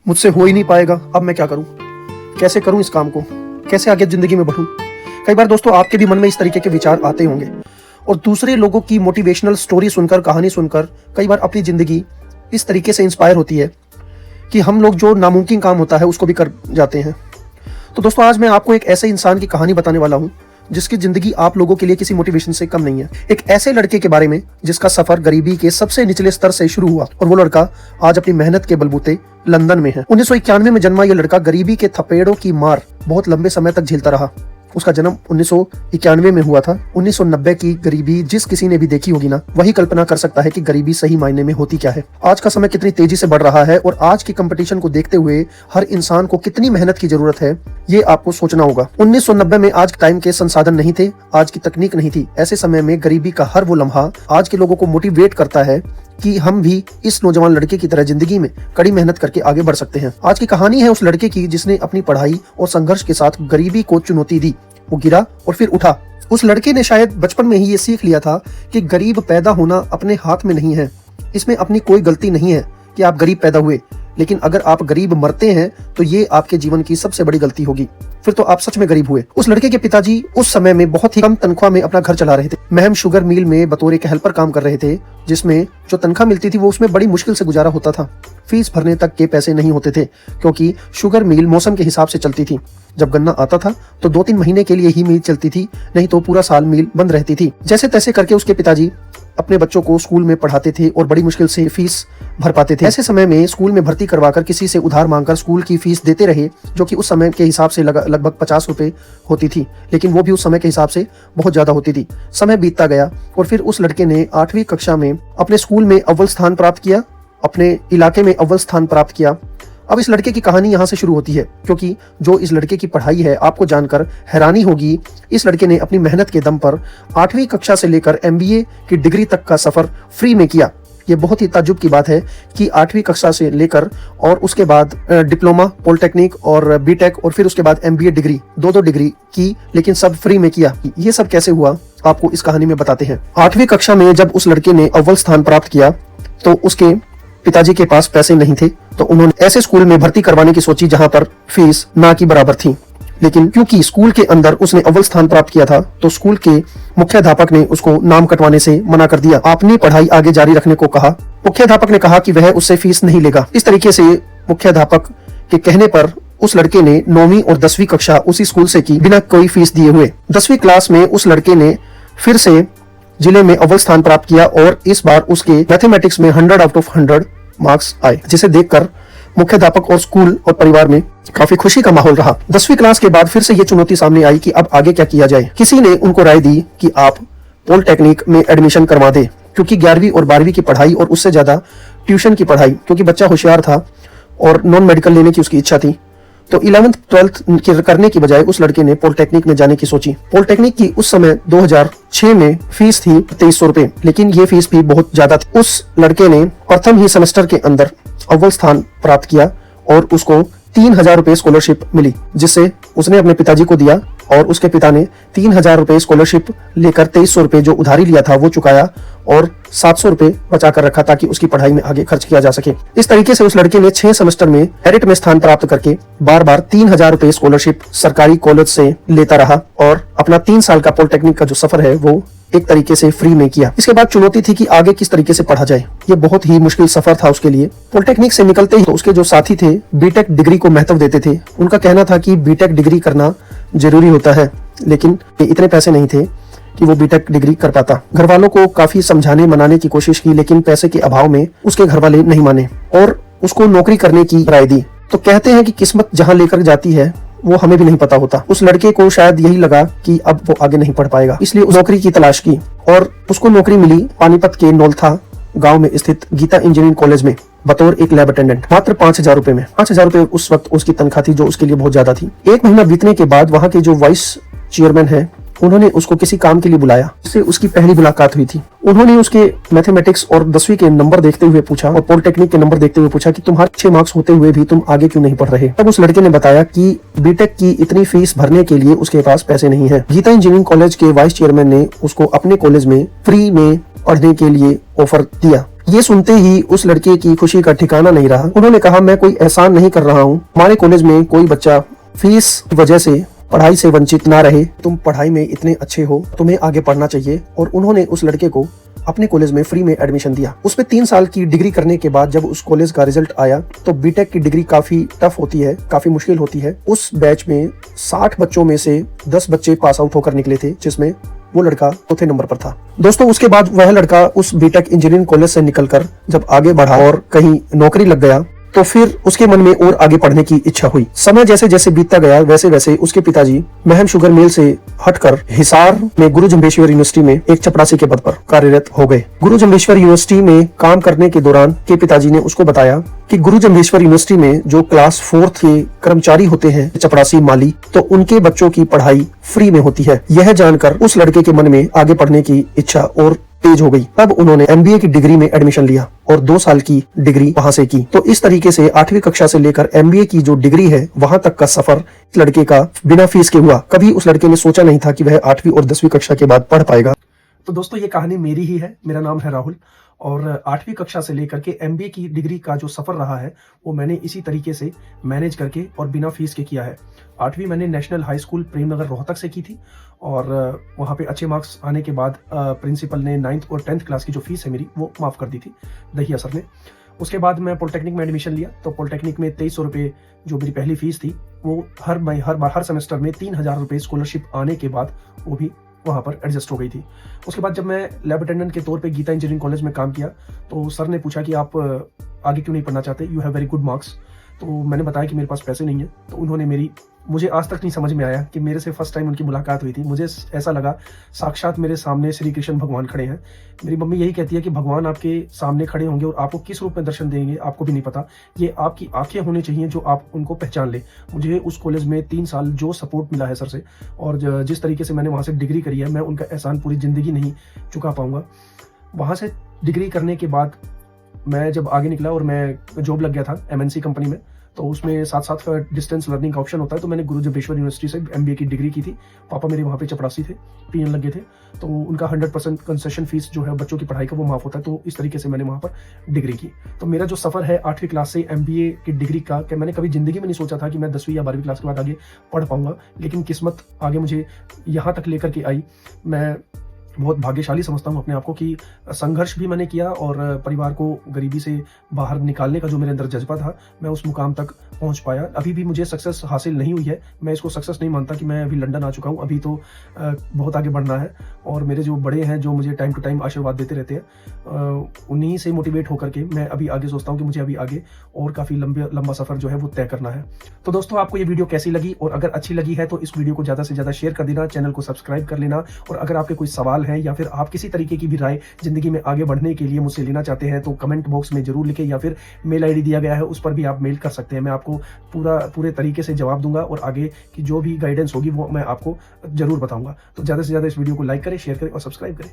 मुझसे हो ही नहीं पाएगा, अब मैं क्या करूं, कैसे करूं इस काम को, कैसे आगे जिंदगी में बढ़ूं। कई बार दोस्तों आपके भी मन में इस तरीके के विचार आते होंगे और दूसरे लोगों की मोटिवेशनल स्टोरी सुनकर, कहानी सुनकर कई बार अपनी जिंदगी इस तरीके से इंस्पायर होती है कि हम लोग जो नामुमकिन काम होता है उसको भी कर जाते हैं। तो दोस्तों आज मैं आपको एक ऐसे इंसान की कहानी बताने वाला हूं जिसकी जिंदगी आप लोगों के लिए किसी मोटिवेशन से कम नहीं है। एक ऐसे लड़के के बारे में जिसका सफर गरीबी के सबसे निचले स्तर से शुरू हुआ और वो लड़का आज अपनी मेहनत के बलबूते लंदन में है। 1991 में जन्मा यह लड़का गरीबी के थपेड़ों की मार बहुत लंबे समय तक झेलता रहा। उसका जन्म 1991 में हुआ था। 1990 की गरीबी जिस किसी ने भी देखी होगी ना, वही कल्पना कर सकता है कि गरीबी सही मायने में होती क्या है। आज का समय कितनी तेजी से बढ़ रहा है और आज की कंपटीशन को देखते हुए हर इंसान को कितनी मेहनत की जरूरत है, ये आपको सोचना होगा। 1990 में आज टाइम के संसाधन नहीं थे, आज की तकनीक नहीं थी। ऐसे समय में गरीबी का हर वो लम्हा आज के लोगों को मोटिवेट करता है कि हम भी इस नौजवान लड़के की तरह जिंदगी में कड़ी मेहनत करके आगे बढ़ सकते हैं। आज की कहानी है उस लड़के की जिसने अपनी पढ़ाई और संघर्ष के साथ गरीबी को चुनौती दी। वो गिरा और फिर उठा। उस लड़के ने शायद बचपन में ही ये सीख लिया था कि गरीब पैदा होना अपने हाथ में नहीं है। इसमें अपनी कोई गलती नहीं है कि आप गरीब पैदा हुए, लेकिन अगर आप गरीब मरते हैं तो ये आपके जीवन की सबसे बड़ी गलती होगी। फिर तो आप सच में गरीब हुए। उस लड़के के पिताजी उस समय में बहुत ही कम तनख्वाह में अपना घर चला रहे थे। महम शुगर मिल में बतौर एक हेल्पर काम कर रहे थे, जिसमें जो तनख्वाह मिलती थी वो उसमें बड़ी मुश्किल से गुजारा होता था। फीस भरने तक के पैसे नहीं होते थे क्योंकि शुगर मिल मौसम के हिसाब से चलती थी। जब गन्ना आता था तो 2-3 महीने के लिए ही मिल चलती थी, नहीं तो पूरा साल मिल बंद रहती थी। जैसे तैसे करके उसके पिताजी अपने बच्चों को स्कूल में पढ़ाते थे और बड़ी मुश्किल से फीस भर पाते थे। ऐसे समय में स्कूल में भर्ती करवाकर किसी से उधार मांगकर स्कूल की फीस देते रहे, जो कि उस समय के हिसाब से लगभग 50 रुपए होती थी, लेकिन वो भी उस समय के हिसाब से बहुत ज्यादा होती थी। समय बीतता गया और फिर उस लड़के ने 8वीं कक्षा में अपने स्कूल में अव्वल स्थान प्राप्त किया, अपने इलाके में अव्वल स्थान प्राप्त किया। अब इस लड़के की कहानी यहाँ से शुरू होती है, क्योंकि जो इस लड़के की पढ़ाई है आपको जानकर हैरानी होगी। इस लड़के ने अपनी मेहनत के दम पर 8वीं कक्षा से लेकर MBA की डिग्री तक का सफर फ्री में किया। ये बहुत ही ताज्जुब की बात है कि 8वीं कक्षा से लेकर और उसके बाद डिप्लोमा, पॉलिटेक्निक और बीटेक और फिर उसके बाद MBA डिग्री, दो डिग्री की, लेकिन सब फ्री में किया। ये सब कैसे हुआ आपको इस कहानी में बताते हैं। 8वीं कक्षा में जब उस लड़के ने अव्वल स्थान प्राप्त किया तो उसके पिताजी के पास पैसे नहीं थे, तो उन्होंने ऐसे स्कूल में भर्ती करवाने की सोची जहां पर फीस ना की बराबर थी। लेकिन क्योंकि स्कूल के अंदर उसने अव्वल स्थान प्राप्त किया था तो स्कूल के मुख्याध्यापक ने उसको नाम कटवाने से मना कर दिया। आपने पढ़ाई आगे जारी रखने को कहा। मुख्याध्यापक ने कहा कि वह उससे फीस नहीं लेगा। इस तरीके से मुख्याध्यापक के कहने पर उस लड़के ने 9वीं और 10वीं कक्षा उसी स्कूल से की बिना कोई फीस दिए हुए। 10वीं क्लास में उस लड़के ने फिर से जिले में अव्वल स्थान प्राप्त किया और इस बार उसके मैथमेटिक्स में 100 आउट ऑफ 100 मार्क्स आए, जिसे देखकर मुख्याध्यापक और स्कूल और परिवार में काफी खुशी का माहौल रहा। 10वीं क्लास के बाद फिर से ये चुनौती सामने आई कि अब आगे क्या किया जाए। किसी ने उनको राय दी कि आप पॉलिटेक्निक में एडमिशन करवा दे, क्योंकि 11वीं और 12वीं की पढ़ाई और उससे ज्यादा ट्यूशन की पढ़ाई, क्योंकि बच्चा होशियार था और नॉन मेडिकल लेने की उसकी इच्छा थी, तो 11th 12th करने की बजाय उस लड़के ने पॉलिटेक्निक में जाने की सोची। पॉलिटेक्निक की उस समय 2006 में फीस थी 2300 रुपए, लेकिन ये फीस भी बहुत ज्यादा थी। उस लड़के ने प्रथम ही सेमेस्टर के अंदर अव्वल स्थान प्राप्त किया और उसको 3000 रुपए स्कॉलरशिप मिली, जिससे उसने अपने पिताजी को दिया और उसके पिता ने 3000 रुपए स्कॉलरशिप लेकर 2300 रुपए जो उधारी लिया था वो चुकाया और 700 रुपए बचा कर रखा ताकि उसकी पढ़ाई में आगे खर्च किया जा सके। इस तरीके से उस लड़के ने 6 सेमेस्टर में मेरिट में स्थान प्राप्त करके बार बार 3000 रुपए स्कॉलरशिप सरकारी कॉलेज से लेता रहा और अपना 3 साल का पॉलिटेक्निक का जो सफर है वो एक तरीके से फ्री में किया। इसके बाद चुनौती थी कि आगे किस तरीके से पढ़ा जाए। ये बहुत ही मुश्किल सफर था उसके लिए। पॉलिटेक्निक से निकलते ही तो उसके जो साथी थे बीटेक डिग्री को महत्व देते थे। उनका कहना था कि बीटेक डिग्री करना जरूरी होता है, लेकिन इतने पैसे नहीं थे कि वो बीटेक डिग्री कर पाता। घर वालों को काफी समझाने मनाने की कोशिश की, लेकिन पैसे के अभाव में उसके घर वाले नहीं माने और उसको नौकरी करने की राय दी। तो कहते हैं कि किस्मत जहां लेकर जाती है वो हमें भी नहीं पता होता। उस लड़के को शायद यही लगा कि अब वो आगे नहीं पढ़ पाएगा, इसलिए उस नौकरी की तलाश की और उसको नौकरी मिली पानीपत के नौलथा गांव में स्थित गीता इंजीनियरिंग कॉलेज में बतौर एक लैब अटेंडेंट। मात्र 5000 रुपए में। 5000 रुपए उस वक्त उसकी तनख्वाह थी, जो उसके लिए बहुत ज्यादा थी। 1 महीना बीतने के बाद वहां के जो वाइस चेयरमैन है उन्होंने उसको किसी काम के लिए बुलाया, जिससे उसकी पहली मुलाकात हुई थी। उन्होंने उसके मैथमेटिक्स और 10वीं के नंबर देखते हुए पूछा और पॉलिटेक्निक के नंबर देखते हुए पूछा कि तुम्हारे 6 मार्क्स होते हुए भी तुम आगे क्यों नहीं पढ़ रहे। तब उस लड़के ने बताया कि बीटेक की इतनी फीस भरने के लिए उसके पास पैसे नहीं है। गीता इंजीनियरिंग कॉलेज के वाइस चेयरमैन ने उसको अपने कॉलेज में फ्री में पढ़ने के लिए ऑफर दिया। ये सुनते ही उस लड़के की खुशी का ठिकाना नहीं रहा। उन्होंने कहा, मैं कोई एहसान नहीं कर रहा हूँ, हमारे कॉलेज में कोई बच्चा फीस की वजह से पढ़ाई से वंचित ना रहे। तुम पढ़ाई में इतने अच्छे हो, तुम्हें आगे पढ़ना चाहिए। और उन्होंने उस लड़के को अपने कॉलेज में फ्री में एडमिशन दिया। उसमें 3 साल की डिग्री करने के बाद जब उस कॉलेज का रिजल्ट आया तो बीटेक की डिग्री काफी टफ होती है, काफी मुश्किल होती है। उस बैच में 60 बच्चों में से 10 बच्चे पास आउट होकर निकले थे, जिसमें वो लड़का चौथे नंबर पर था। दोस्तों, उसके बाद वह लड़का उस बीटेक इंजीनियरिंग कॉलेज से निकलकर जब आगे बढ़ा और कहीं नौकरी लग गया तो फिर उसके मन में और आगे पढ़ने की इच्छा हुई। समय जैसे जैसे बीतता गया वैसे वैसे उसके पिताजी महम शुगर मिल से हटकर हिसार में गुरु जम्बेश्वर यूनिवर्सिटी में एक चपरासी के पद पर कार्यरत हो गए। गुरु जम्बेश्वर यूनिवर्सिटी में काम करने के दौरान के पिताजी ने उसको बताया कि गुरु जम्बेश्वर यूनिवर्सिटी में जो क्लास 4 के कर्मचारी होते हैं, चपरासी माली, तो उनके बच्चों की पढ़ाई फ्री में होती है। यह जानकर उस लड़के के मन में आगे पढ़ने की इच्छा और तेज हो गई। तब उन्होंने एमबीए की डिग्री में एडमिशन लिया और 2 साल की डिग्री वहां से की। तो इस तरीके से 8वीं कक्षा से लेकर एमबीए की जो डिग्री है वहां तक का सफर इस लड़के का बिना फीस के हुआ। कभी उस लड़के ने सोचा नहीं था कि वह 8वीं और 10वीं कक्षा के बाद पढ़ पाएगा। तो दोस्तों, ये कहानी मेरी ही है। मेरा नाम है राहुल और 8वीं कक्षा से लेकर के एमबीए की डिग्री का जो सफर रहा है वो मैंने इसी तरीके से मैनेज करके और बिना फीस के किया है। 8वीं मैंने national high school Premnagar Rohtak से की थी और वहाँ पे अच्छे मार्क्स आने के बाद प्रिंसिपल ने 9th और 10th क्लास की जो फीस है मेरी वो माफ़ कर दी थी दहिया सर ने। उसके बाद मैं पॉलिटेक्निक में एडमिशन लिया तो पॉलिटेक्निक में 2300 रुपये जो मेरी पहली फीस थी वो हर सेमेस्टर में 3000 रुपये स्कॉलरशिप आने के बाद वो भी वहाँ पर एडजस्ट हो गई थी। उसके बाद जब मैं लैब अटेंडेंट के तौर पे गीता इंजीनियरिंग कॉलेज में काम किया तो सर ने पूछा कि आप आगे क्यों नहीं पढ़ना चाहते, you have very good marks. तो मैंने बताया कि मेरे पास पैसे नहीं है। तो उन्होंने मुझे आज तक नहीं समझ में आया कि मेरे से फर्स्ट टाइम उनकी मुलाकात हुई थी, मुझे ऐसा लगा साक्षात मेरे सामने श्री कृष्ण भगवान खड़े हैं। मेरी मम्मी यही कहती है कि भगवान आपके सामने खड़े होंगे और आपको किस रूप में दर्शन देंगे आपको भी नहीं पता, ये आपकी आंखें होनी चाहिए जो आप उनको पहचान ले। मुझे उस कॉलेज में 3 साल जो सपोर्ट मिला है सर से और जिस तरीके से मैंने वहाँ से डिग्री करी है, मैं उनका एहसान पूरी ज़िंदगी नहीं चुका पाऊँगा। वहाँ से डिग्री करने के बाद मैं जब आगे निकला और मैं जॉब लग गया था MNC कंपनी में, तो उसमें साथ डिस्टेंस लर्निंग का ऑप्शन होता है। तो मैंने गुरु जम्बेश्वर यूनिवर्सिटी से एमबीए की डिग्री की थी। पापा मेरे वहाँ पे चपरासी थे, पीएन लगे थे, तो उनका 100% कंसेशन फीस जो है बच्चों की पढ़ाई का वो माफ़ होता है। तो इस तरीके से मैंने वहाँ पर डिग्री की। तो मेरा जो सफ़र है 8वीं क्लास से एमबीए की डिग्री का, कि मैंने कभी ज़िंदगी में नहीं सोचा था कि मैं 10वीं या 12वीं क्लास के बाद आगे पढ़ पाऊँगा, लेकिन किस्मत आगे मुझे यहाँ तक लेकर के आई। मैं बहुत भाग्यशाली समझता हूँ अपने आप को कि संघर्ष भी मैंने किया और परिवार को गरीबी से बाहर निकालने का जो मेरे अंदर जज्बा था, मैं उस मुकाम तक पहुँच पाया। अभी भी मुझे सक्सेस हासिल नहीं हुई है, मैं इसको सक्सेस नहीं मानता कि मैं अभी लंदन आ चुका हूँ। अभी तो बहुत आगे बढ़ना है और मेरे जो बड़े हैं जो मुझे टाइम टू टाइम आशीर्वाद देते रहते हैं, उन्हीं से मोटिवेट होकर के मैं अभी आगे सोचता हूँ कि मुझे अभी आगे और काफ़ी लंबा सफ़र जो है वो तय करना है। तो दोस्तों, आपको ये वीडियो कैसी लगी, और अगर अच्छी लगी है तो इस वीडियो को ज़्यादा से ज़्यादा शेयर कर देना, चैनल को सब्सक्राइब कर लेना। और अगर आपके कोई सवाल है या फिर आप किसी तरीके की भी राय ज़िंदगी में आगे बढ़ने के लिए मुझसे लेना चाहते हैं तो कमेंट बॉक्स में जरूर लिखें, या फिर मेल आईडी दिया गया है उस पर भी आप मेल कर सकते हैं। मैं आपको पूरे तरीके से जवाब दूंगा और आगे की जो भी गाइडेंस होगी वो मैं आपको जरूर बताऊंगा। तो ज़्यादा से ज़्यादा इस वीडियो को लाइक करें, शेयर करें और सब्सक्राइब करें।